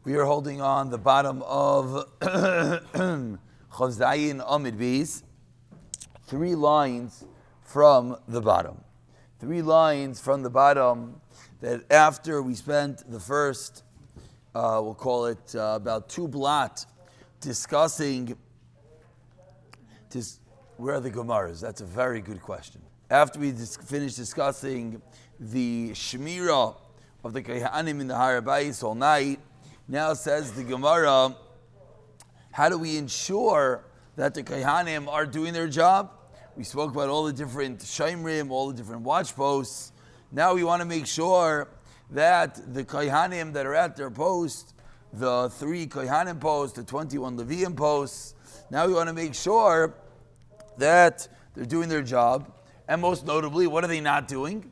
We are holding on the bottom of Chazayin Amid Beis, 3 lines from the bottom. 3 lines from the bottom that after we spent the first, we'll call it about 2 blot, discussing, where are the Gemaras? That's a very good question. After we finished discussing the Shemira of the Kohanim in the Har Habayis all night, now says the Gemara, how do we ensure that the Kohanim are doing their job? We spoke about all the different Shomrim, all the different watch posts. Now we want to make sure that the Kohanim that are at their post, the 3 Kohanim posts, the 21 Leviim posts, now we want to make sure that they're doing their job. And most notably, what are they not doing?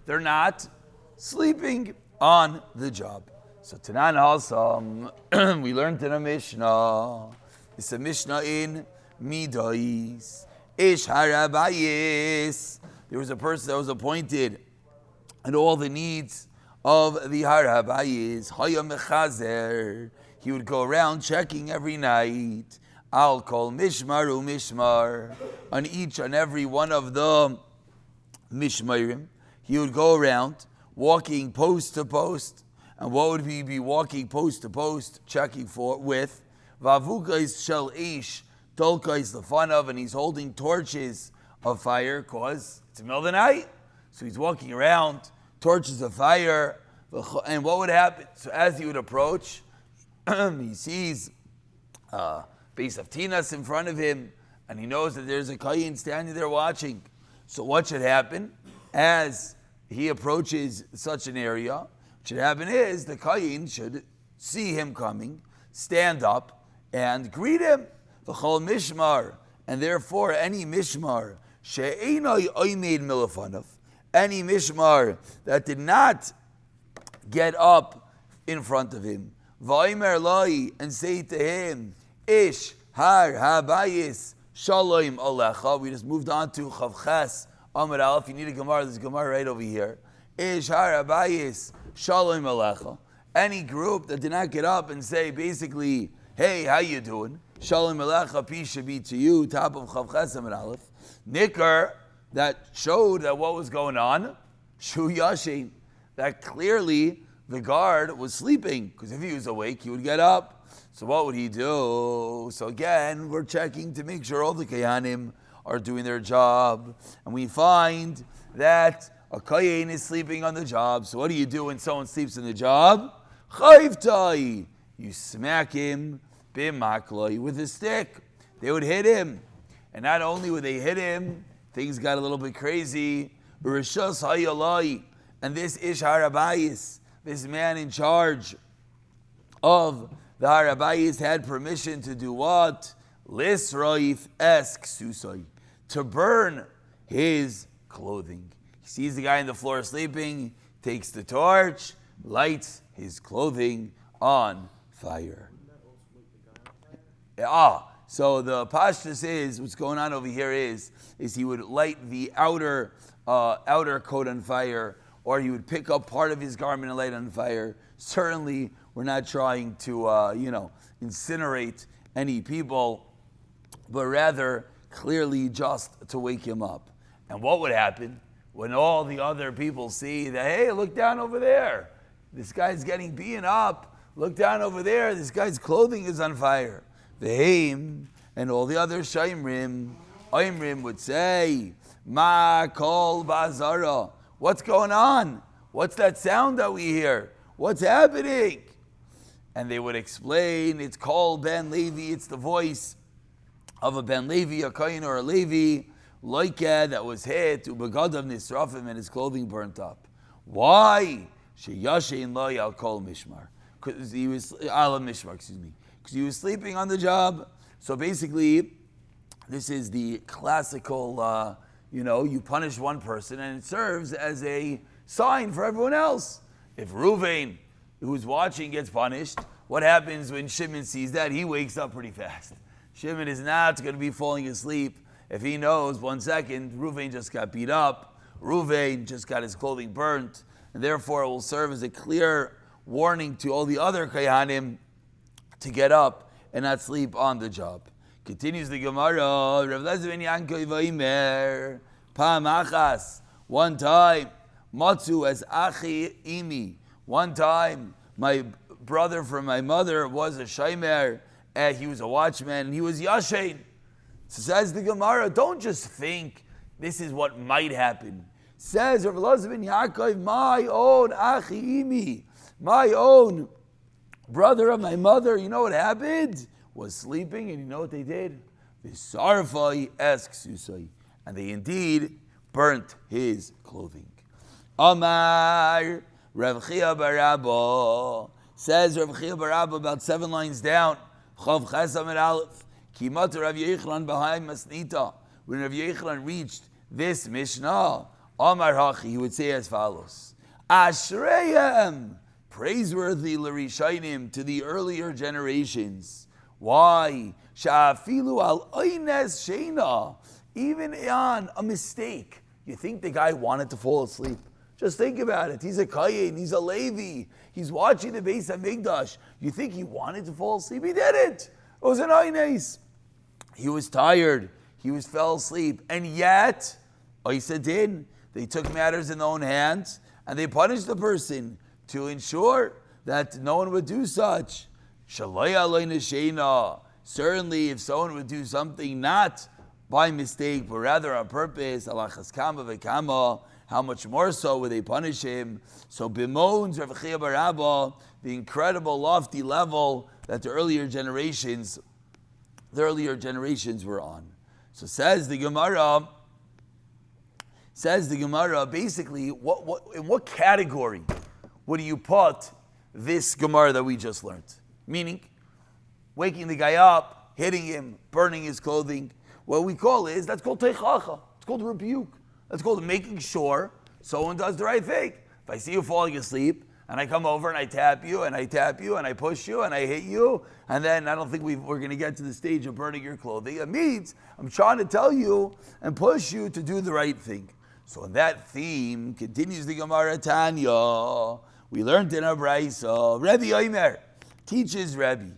They're not sleeping on the job. So Tanan also, we learned in a Mishnah. It's a Mishnah in Misbei'ach. Har Habayis. There was a person that was appointed and all the needs of the Har Habayis. Haya mechazer. He would go around checking every night. I'll call mishmar mishmar on each and every one of the mishmarim. He would go around walking post to post. And what would he be walking post to post, checking for with? Vavukais shel ish, dolkais the fun of, and he's holding torches of fire, cause it's the middle of the night. So he's walking around, torches of fire, and what would happen? So as he would approach, he sees base of tinas in front of him, and he knows that there's a kohen standing there watching. So what should happen? As he approaches such an area, what should happen is the kohen should see him coming, stand up, and greet him. V'chol mishmar, and therefore any mishmar she'einoi oimed milafanav, any mishmar that did not get up in front of him, v'oimer loi, and say to him, Ish Har Habayis Shalom Alecha. We just moved on to Chavches Amud Aleph. If you need a Gemara, there's a Gemara right over here. Ish Har Habayis Shalom Alecha. Any group that did not get up and say basically, hey, how you doing? Shalom Alecha, peace should be to you, top of Chavches Amud Aleph. Nikar, that showed that what was going on, Shu Yashin, that clearly the guard was sleeping, because if he was awake, he would get up. So what would he do? So again, we're checking to make sure all the Kohanim are doing their job. And we find that a kohen is sleeping on the job. So what do you do when someone sleeps on the job? Chayvtai. You smack him b'makloi, with a stick. They would hit him. And not only would they hit him, things got a little bit crazy. Rishus hayalai. And this Ish Har Habayis, this man in charge of the Har Habayis, had permission to do what? Lisroif esk susoi, to burn his clothing. He sees the guy on the floor sleeping, takes the torch, lights his clothing on fire. So the pashtus is, what's going on over here is he would light the outer coat on fire, or he would pick up part of his garment and light it on fire. Certainly, we're not trying to, incinerate any people, but rather clearly just to wake him up. And what would happen when all the other people see that, hey, look down over there. This guy's getting beaten up. Look down over there. This guy's clothing is on fire. The Haim and all the other Shaimrim, Oimrim would say, Ma kol bazara. What's going on? What's that sound that we hear? What's happening? And they would explain, it's called Ben Levi, it's the voice of a Ben Levi, a kohen or a Levi, loikad that was hit, ubegadav nisrafim, and his clothing burnt up. Why? Sheyashein lo yal kol mishmar. Because he was, because he was sleeping on the job. So basically, this is the classical, you punish one person and it serves as a sign for everyone else. If Ruvain, who's watching, gets punished, what happens when Shimon sees that? He wakes up pretty fast. Shimon is not going to be falling asleep if he knows 1 second, Ruvain just got beat up, Ruvain just got his clothing burnt, and therefore it will serve as a clear warning to all the other kohanim to get up and not sleep on the job. Continues the Gemara. Rav Lezer ben Yankov v'Imer Pam achas. One time, matzu as achi imi. One time, my brother from my mother was a shaymer, and he was a watchman, and he was yashen. So says the Gemara, don't just think this is what might happen. Says Rav Lezer ben Yaakov, my own achi imi, my own brother of my mother, you know what happened? Was sleeping, and you know what they did? V'sarfai esksusai, and they indeed burnt his clothing. Amar Rav Chia bar Abba, says Rav Chia bar Abba about 7 lines down. Chav Ches Amid Aleph. Kimat Rav Yechlan behind Masnita. When Rav Yechlan reached this Mishnah, Amar Hachi, he would say as follows: Ashreyem, praiseworthy l'rishayim, to the earlier generations. Why? Sha'afilu al oynes sheina, even on a mistake. You think the guy wanted to fall asleep? Just think about it. He's a kohen, he's a Levi, he's watching the Beis HaMikdash. You think he wanted to fall asleep? He didn't. It was an oynes. He was tired. He fell asleep. And yet, Oysadin, they took matters in their own hands and they punished the person to ensure that no one would do such. Certainly, if someone would do something not by mistake, but rather on purpose, how much more so would they punish him? So bemoans Rav Chia bar Abba the incredible lofty level that the earlier generations were on. So says the Gemara, basically, in what category would you put this Gemara that we just learned? Meaning, waking the guy up, hitting him, burning his clothing. What we call that's called takanah. It's called rebuke. That's called making sure someone does the right thing. If I see you falling asleep, and I come over and I tap you, and I push you, and I hit you, and then I don't think we're going to get to the stage of burning your clothing. It means I'm trying to tell you and push you to do the right thing. So in that theme, continues the Gemara Tanya. We learned in our brayso, Rebbe Omer teaches Rebbe,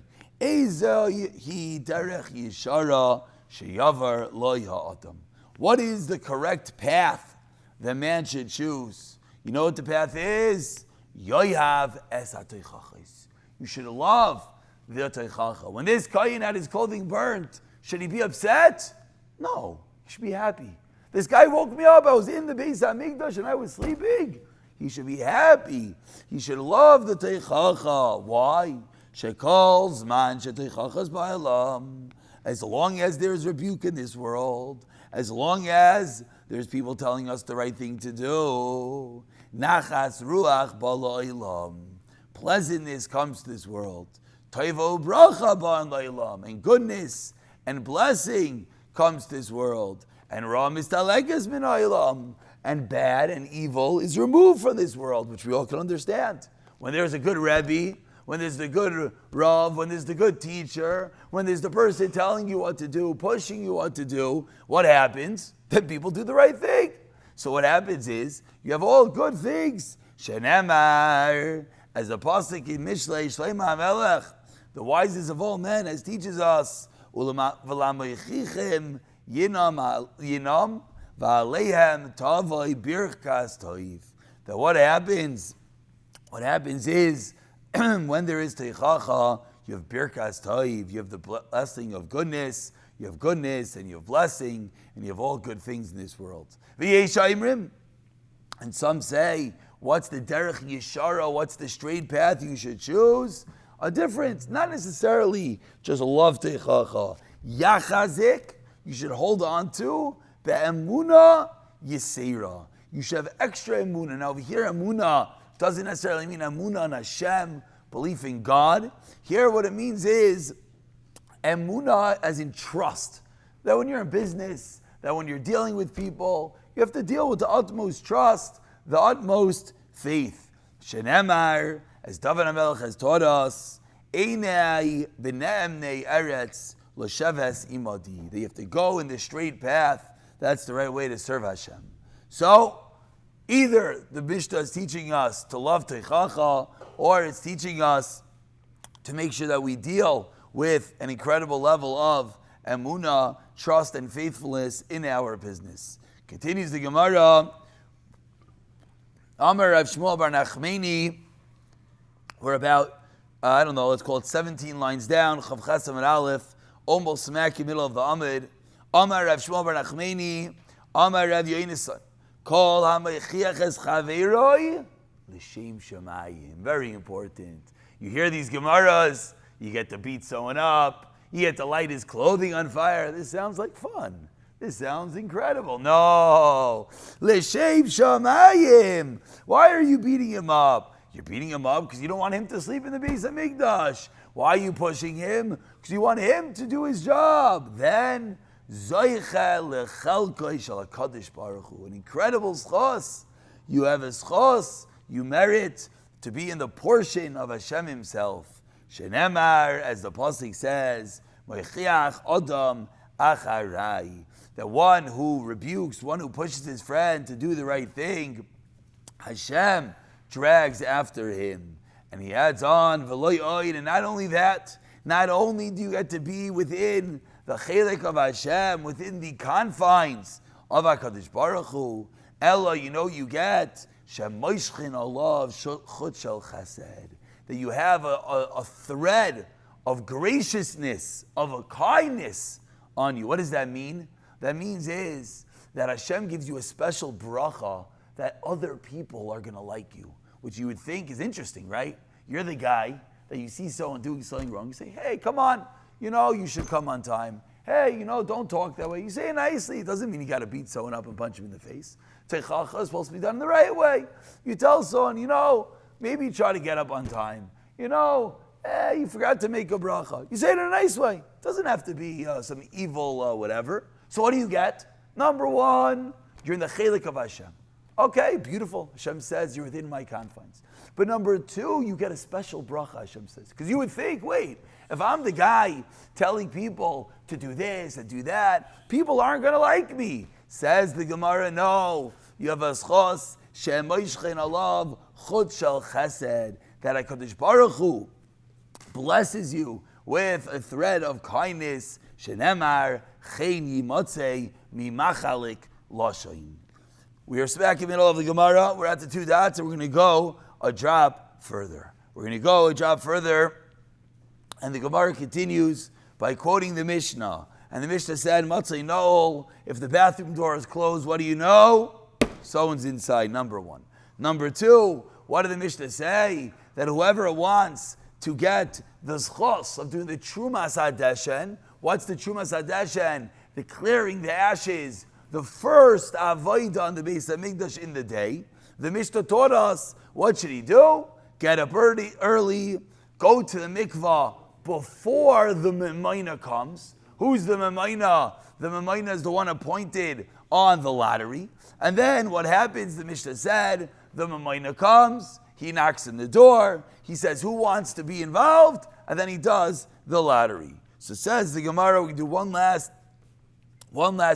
what is the correct path the man should choose? You know what the path is? Yoyav es ha-teichachos. You should love the teichacha. When this kohen had his clothing burnt, should he be upset? No, he should be happy. This guy woke me up. I was in the Beis HaMikdash and I was sleeping. He should be happy. He should love the teichacha. Why? Shekol zman sheteichachas ba'olam. As long as there's rebuke in this world, as long as there's people telling us the right thing to do, nachas ruach ba'olam. Pleasantness comes to this world. Toivo bracha ba'olam. And goodness and blessing comes to this world. And ra mistaleges min ha'olam. And bad and evil is removed from this world, which we all can understand. When there's a good Rebbe, when there's the good Rav, when there's the good teacher, when there's the person telling you what to do, pushing you what to do, what happens? Then people do the right thing. So what happens is, you have all good things. Shenemar, as the pasuk in Mishlei Shleima HaMelech, the wisest of all men, as teaches us, V'lamoichichem yinam v'aleihem tavoi birkas toiv. That what happens is, when there is teichacha, you have birkas toiv, you have the blessing of goodness, you have goodness and you have blessing, and you have all good things in this world. And some say, what's the derech yeshara, what's the straight path you should choose? A difference, not necessarily just love teichacha. Yachazik, you should hold on to, be'emuna yisera. You should have extra emuna. Now over here, emuna doesn't necessarily mean emuna on Hashem, belief in God. Here what it means is emuna as in trust. That when you're in business, that when you're dealing with people, you have to deal with the utmost trust, the utmost faith. Shenemar, as David HaMelech has taught us, Einei b'ne'emnei eretz l'sheves imadi. They have to go in the straight path. That's the right way to serve Hashem. So, either the Mishnah is teaching us to love teichacha, or it's teaching us to make sure that we deal with an incredible level of emunah, trust, and faithfulness in our business. Continues the Gemara. Amar Rav Shmuel bar Nachmani. We're about, let's call it 17 lines down. Chav Ches Amud Aleph, almost smack in the middle of the Amud. Amar Rav Shmuel bar Nachmani. Amar Rav Yonasan. Kol hamechiach es chaveroi l'shem shamayim. Very important. You hear these Gemaras, you get to beat someone up, you get to light his clothing on fire. This sounds like fun. This sounds incredible. No. L'shem shamayim. Why are you beating him up? You're beating him up because you don't want him to sleep in the Beis HaMikdash. Why are you pushing him? Because you want him to do his job. Then, Zoicha lechalkoi shel HaKadosh Baruch Hu. An incredible schos. You have a schos. You merit to be in the portion of Hashem Himself. Shenemar, as the pasuk says, Moichiach Adam Acharai. The one who rebukes, one who pushes his friend to do the right thing, Hashem drags after him. And he adds on, V'lo yoid, and not only that, not only do you get to be within the chelek of Hashem, within the confines of HaKadosh Baruch Hu, Ella, you get Shemoishchin alav chut shel chesed, that you have a thread of graciousness, of a kindness on you. What does that mean? That means is that Hashem gives you a special bracha that other people are going to like you, which you would think is interesting, right? You're the guy that you see someone doing something wrong. You say, hey, come on, you should come on time. Hey, don't talk that way. You say it nicely. It doesn't mean you got to beat someone up and punch him in the face. Techacha is supposed to be done the right way. You tell someone, maybe try to get up on time. You forgot to make a bracha. You say it in a nice way. It doesn't have to be some evil whatever. So what do you get? Number one, you're in the chelik of Hashem. Okay, beautiful. Hashem says you're within my confines. But number two, you get a special bracha, Hashem says. Because you would think, wait, if I'm the guy telling people to do this and do that, people aren't going to like me. Says the Gemara, no. You have a schos, she'moishchen alav chut shel chesed, that HaKadosh Baruch Hu blesses you with a thread of kindness. Shenemar chen yimotzei mimachalik loshain. We are back in the middle of the Gemara. We're at the two dots, and we're going to go a drop further. And the Gemara continues by quoting the Mishnah. And the Mishnah said, Matzei Noel, if the bathroom door is closed, what do you know? Someone's inside, number one. Number two, what did the Mishnah say? That whoever wants to get the schos of doing the Terumas HaDeshen, what's the Terumas HaDeshen? The clearing the ashes, the first avodah on the Beis HaMikdash in the day. The Mishnah taught us, what should he do? Get up early, go to the mikvah before the Memaina comes. Who's the Memaina? The Memaina is the one appointed on the lottery. And then what happens, the Mishnah said, the Memaina comes, he knocks on the door, he says, who wants to be involved? And then he does the lottery. So says the Gemara, we do one last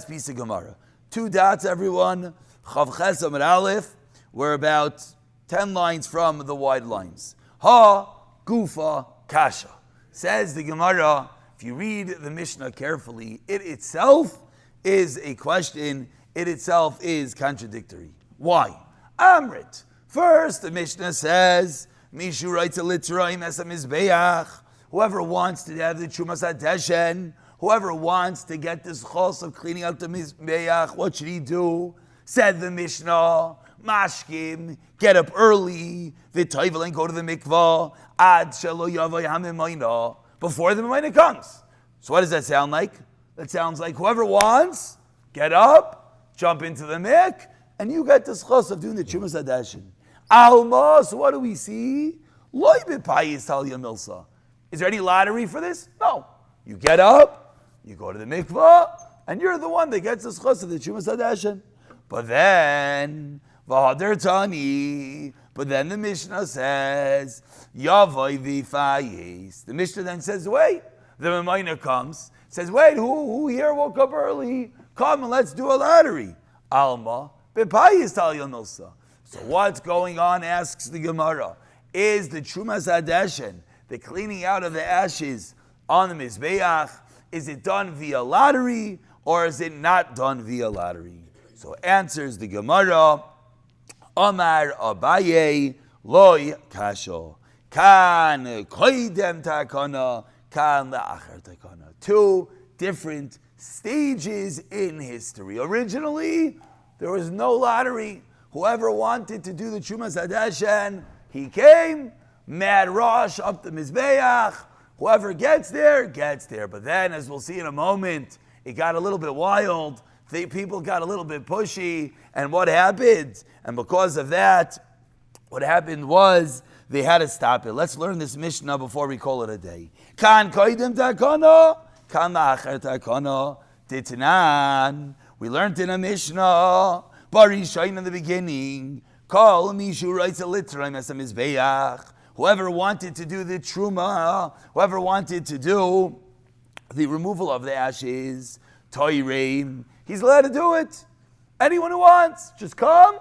piece of Gemara. Two dots, everyone. Chav Ches Amud Aleph. We're about 10 lines from the wide lines. Ha, Gufa, Kasha. Says the Gemara, if you read the Mishnah carefully, it itself is a question, it itself is contradictory. Why? Amrit. First, the Mishnah says, Mishu writes a litraim as a Misbei'ach. Whoever wants to have the Terumas HaDeshen, whoever wants to get this chos of cleaning out the Misbei'ach, what should he do? Said the Mishnah, Mashkim, get up early, v'toivel, and go to the mikvah, ad shelo yavai hamimayna, before the Memaina comes. So what does that sound like? That sounds like whoever wants, get up, jump into the mik, and you get this chos of doing the Terumas HaDeshen. Alma, so what do we see? Loi b'payis tal yamilsa. Is there any lottery for this? No. You get up, you go to the mikvah, and you're the one that gets this chos of the Terumas HaDeshen. But then, but then the Mishnah says, Yavai v'fayis. The Mishnah then says, wait, the Memaina comes, says, wait, who here woke up early? Come and let's do a lottery. Alma, b'payis tal yamilsa. So what's going on, asks the Gemara. is the Terumas HaDeshen, the cleaning out of the ashes on the Misbei'ach. Is it done via lottery or is it not done via lottery? So answers the Gemara, Amar Abayei loy kasho. Kan koidem takanah, kan la'achar takanah. Two different stages in history. Originally, there was no lottery. Whoever wanted to do the Terumas HaDeshen, he came, mad rush up the Misbei'ach. Whoever gets there, gets there. But then, as we'll see in a moment, it got a little bit wild. People got a little bit pushy. And what happened? And because of that, what happened was they had to stop it. Let's learn this Mishnah before we call it a day. Kan koidem takanah, kan la'achar takanah. Titanan. We learned in a Mishnah, Barishain in the beginning, Kol Mishu writes a litraim as a Misbei'ach. Whoever wanted to do the Truma, whoever wanted to do the removal of the ashes, Toireim, he's allowed to do it. Anyone who wants, just come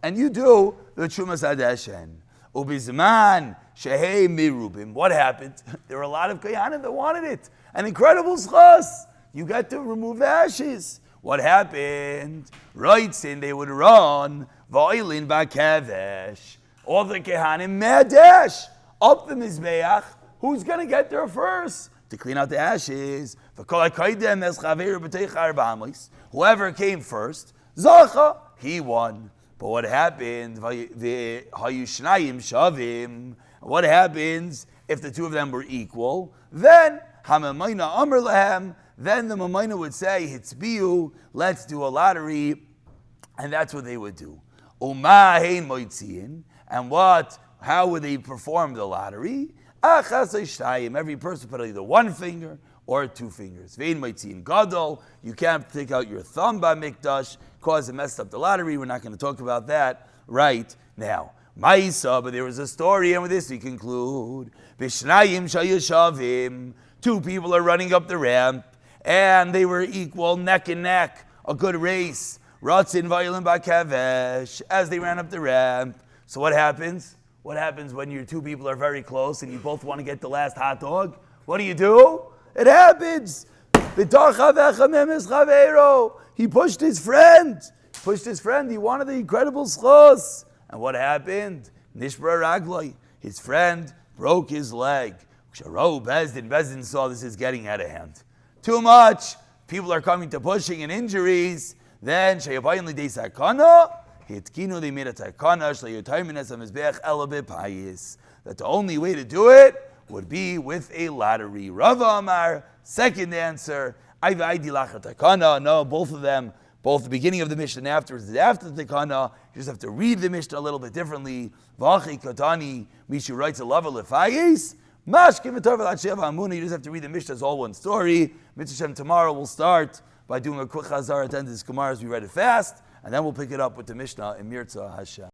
and you do the Terumas HaDeshen. Ubizman, Shehei Mirubim. What happened? There were a lot of kohanim that wanted it. An incredible schos. You got to remove the ashes. What happened? Right, sin they would run. Va'ilin ba'kevesh. All the kehanim mad dash up the Misbei'ach. Who's going to get there first to clean out the ashes? Whoever came first, zacha, he won. But what happened? What happens if the two of them were equal? Then hamamayna amar lahem. Then the Mamayna would say, Hitzbiu, let's do a lottery, and that's what they would do. And what? How would they perform the lottery? Every person put either one finger or two fingers. You can't take out your thumb by mikdash, cause it messed up the lottery. We're not going to talk about that right now. Ma'isa, but there was a story, and with this we conclude. Two people are running up the ramp, and they were equal, neck and neck, a good race. Ratzin vayilin ba'kevesh, as they ran up the ramp. So what happens? What happens when your two people are very close and you both want to get the last hot dog? What do? It happens. He pushed his friend. He wanted the incredible schos. And what happened? Nishbra ragloi. His friend broke his leg. Bezdin saw this is getting out of hand. Too much. People are coming to pushing and injuries. Then they made a takanah. That the only way to do it would be with a lottery. Rava Amar, second answer. No, both of them, both the beginning of the Mishnah and afterwards, after the takanah, you just have to read the Mishnah a little bit differently. Mishu writes a lava lefayis. You just have to read the Mishnah as all one story. Mitzvah tomorrow we'll start by doing a quick chazar at the end of this Gemara as we read it fast, and then we'll pick it up with the Mishnah in Mirza Hashem.